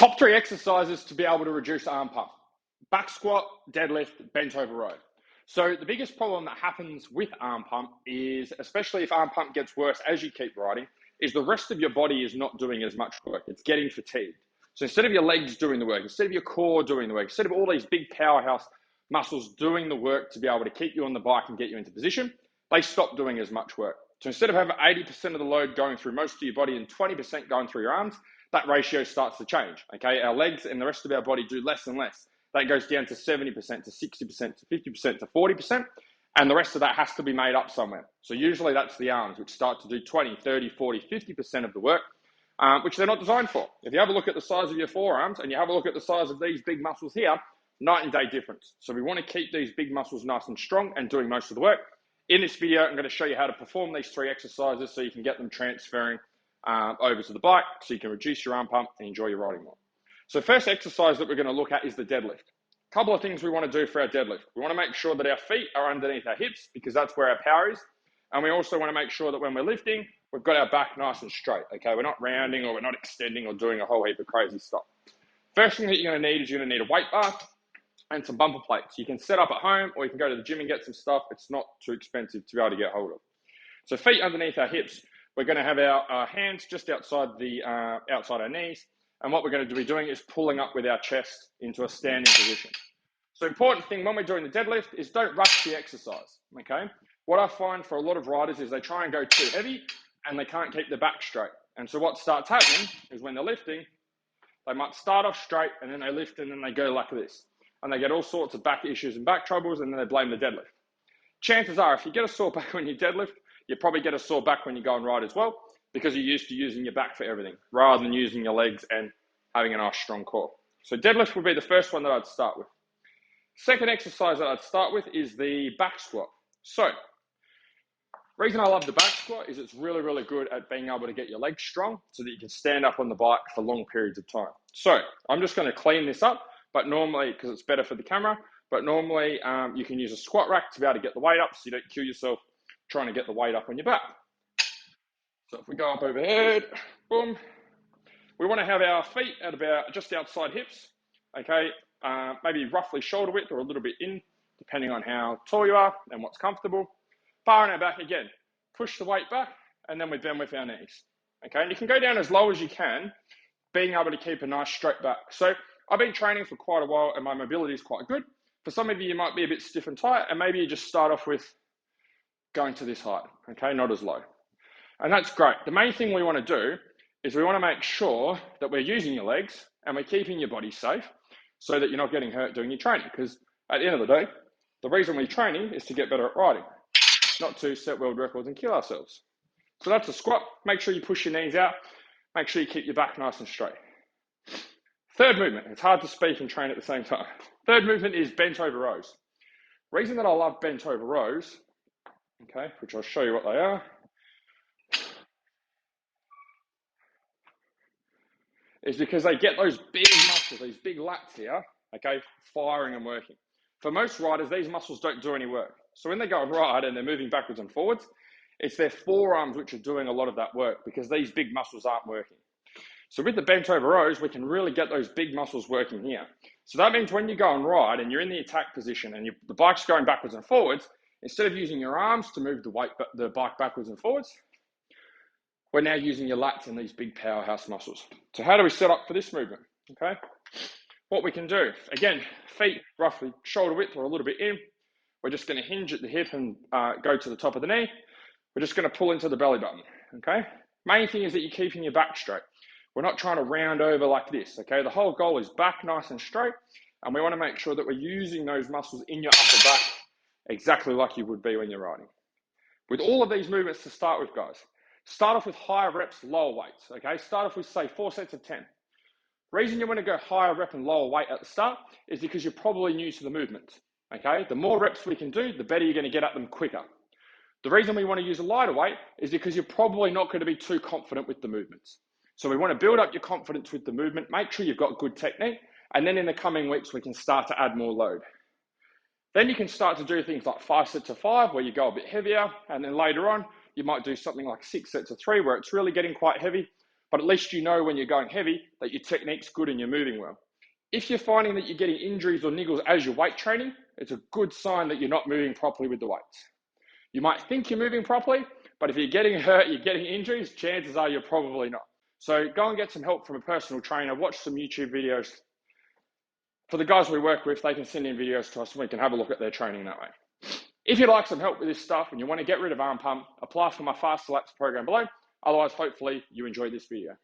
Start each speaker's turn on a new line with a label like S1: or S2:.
S1: Top three exercises to be able to reduce arm pump: back squat, deadlift, bent over row. So the biggest problem that happens with arm pump is, especially if arm pump gets worse as you keep riding, is the rest of your body is not doing as much work. It's getting fatigued. So instead of your legs doing the work, instead of your core doing the work, instead of all these big powerhouse muscles doing the work to be able to keep you on the bike and get you into position, they stop doing as much work. So instead of having 80% of the load going through most of your body and 20% going through your arms, that ratio starts to change. Okay, our legs and the rest of our body do less and less. That goes down to 70%, to 60%, to 50%, to 40%. And the rest of that has to be made up somewhere. So usually that's the arms, which start to do 20, 30, 40, 50% of the work, which they're not designed for. If you have a look at the size of your forearms and you have a look at the size of these big muscles here, night and day difference. So we want to keep these big muscles nice and strong and doing most of the work. In this video, I'm going to show you how to perform these three exercises so you can get them transferring over to the bike so you can reduce your arm pump and enjoy your riding more. So first exercise that we're going to look at is the deadlift. A couple of things we want to do for our deadlift. We want to make sure that our feet are underneath our hips because that's where our power is. And we also want to make sure that when we're lifting, we've got our back nice and straight. Okay, we're not rounding or we're not extending or doing a whole heap of crazy stuff. First thing that you're going to need is you're going to need a weight bar and some bumper plates. You can set up at home or you can go to the gym and get some stuff. It's not too expensive to be able to get hold of. So feet underneath our hips. We're going to have our hands just outside our knees. And what we're going to be doing is pulling up with our chest into a standing position. So important thing when we're doing the deadlift is don't rush the exercise, okay? What I find for a lot of riders is they try and go too heavy and they can't keep their back straight. And so what starts happening is when they're lifting, they might start off straight and then they lift and then they go like this. And they get all sorts of back issues and back troubles and then they blame the deadlift. Chances are if you get a sore back when you deadlift, you probably get a sore back when you go and ride as well because you're used to using your back for everything rather than using your legs and having a nice strong core. So deadlift would be the first one that I'd start with. Second exercise that I'd start with is the back squat. So reason I love the back squat is it's really, really good at being able to get your legs strong so that you can stand up on the bike for long periods of time. So I'm just going to clean this up, but normally, because it's better for the camera, but normally you can use a squat rack to be able to get the weight up so you don't kill yourself trying to get the weight up on your back. So if we go up overhead, boom, we want to have our feet at about just outside hips, okay, maybe roughly shoulder width or a little bit in, depending on how tall you are and what's comfortable. Bar on our back again, push the weight back, and then we bend with our knees, okay? And you can go down as low as you can, being able to keep a nice straight back. So I've been training for quite a while and my mobility is quite good. For some of you, you might be a bit stiff and tight, and maybe you just start off with going to this height, okay, not as low. And that's great. The main thing we want to do is we want to make sure that we're using your legs and we're keeping your body safe so that you're not getting hurt doing your training. Because at the end of the day, the reason we're training is to get better at riding, not to set world records and kill ourselves. So that's a squat. Make sure you push your knees out. Make sure you keep your back nice and straight. Third movement. It's hard to speak and train at the same time. Third movement is bent over rows. Reason that I love bent over rows, okay, which I'll show you what they are, is because they get those big muscles, these big lats here, okay, firing and working. For most riders, these muscles don't do any work. So when they go and ride and they're moving backwards and forwards, it's their forearms which are doing a lot of that work because these big muscles aren't working. So with the bent over rows, we can really get those big muscles working here. So that means when you go and ride and you're in the attack position and the bike's going backwards and forwards, instead of using your arms to move the bike backwards and forwards, we're now using your lats and these big powerhouse muscles. So how do we set up for this movement? Okay, what we can do, again, feet roughly shoulder width or a little bit in. We're just going to hinge at the hip and go to the top of the knee. We're just going to pull into the belly button, okay? Main thing is that you're keeping your back straight. We're not trying to round over like this, okay? The whole goal is back nice and straight, and we want to make sure that we're using those muscles in your upper back exactly like you would be when you're riding. With all of these movements to start with, guys, start off with higher reps, lower weights, okay? Start off with, say, 4 sets of 10. Reason you want to go higher rep and lower weight at the start is because you're probably new to the movement, okay? The more reps we can do, the better you're going to get at them quicker. The reason we want to use a lighter weight is because you're probably not going to be too confident with the movements. So we want to build up your confidence with the movement, make sure you've got good technique, and then in the coming weeks, we can start to add more load. Then you can start to do things like 5 sets of 5, where you go a bit heavier, and then later on, you might do something like 6 sets of 3, where it's really getting quite heavy. but at least you know when you're going heavy that your technique's good and you're moving well. If you're finding that you're getting injuries or niggles as you're weight training, it's a good sign that you're not moving properly with the weights. You might think you're moving properly, but if you're getting hurt, you're getting injuries, chances are you're probably not. So go and get some help from a personal trainer, watch some YouTube videos. For the guys we work with, they can send in videos to us and we can have a look at their training that way. If you'd like some help with this stuff and you want to get rid of arm pump, apply for my Faster Laps program below. Otherwise, hopefully you enjoyed this video.